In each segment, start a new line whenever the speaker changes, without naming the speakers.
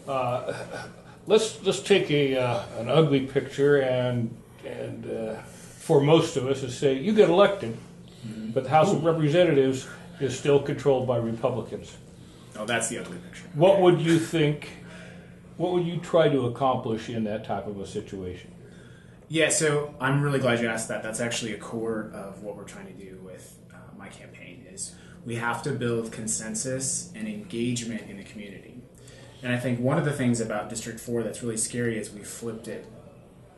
Let's take an ugly picture and for most of us is say you get elected, but the House of Representatives is still controlled by Republicans.
Oh, that's the ugly picture.
What would you think? What would you try to accomplish in that type of a situation?
Yeah, so I'm really glad you asked that. That's actually a core of what we're trying to do with my campaign is we have to build consensus and engagement in the community. And I think one of the things about District 4 that's really scary is we flipped it.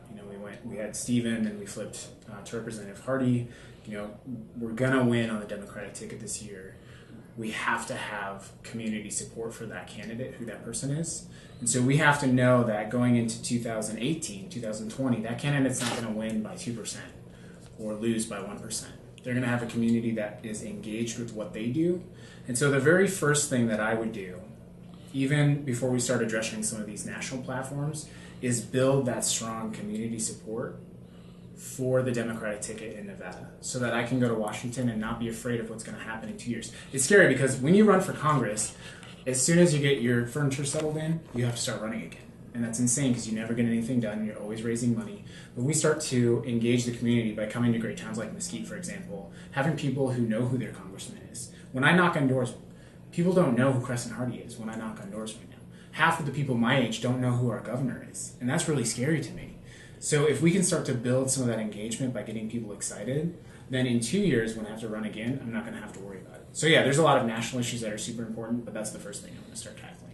You know, we had Stephen and we flipped to Representative Hardy. You know, we're gonna win on the Democratic ticket this year. We have to have community support for that candidate, who that person is. And so we have to know that going into 2018, 2020, that candidate's not going to win by 2% or lose by 1%. They're going to have a community that is engaged with what they do. And so the very first thing that I would do, even before we start addressing some of these national platforms, is build that strong community support for the Democratic ticket in Nevada so that I can go to Washington and not be afraid of what's going to happen in 2 years. It's scary because when you run for Congress, as soon as you get your furniture settled in, you have to start running again. And that's insane because you never get anything done. You're always raising money. But we start to engage the community by coming to great towns like Mesquite, for example, having people who know who their congressman is. When I knock on doors, people don't know who Crescent Hardy is when I knock on doors right now. Half of the people my age don't know who our governor is. And that's really scary to me. So if we can start to build some of that engagement by getting people excited, then in 2 years when I have to run again, I'm not going to have to worry about it. So yeah, there's a lot of national issues that are super important, but that's the first thing I'm going to start tackling.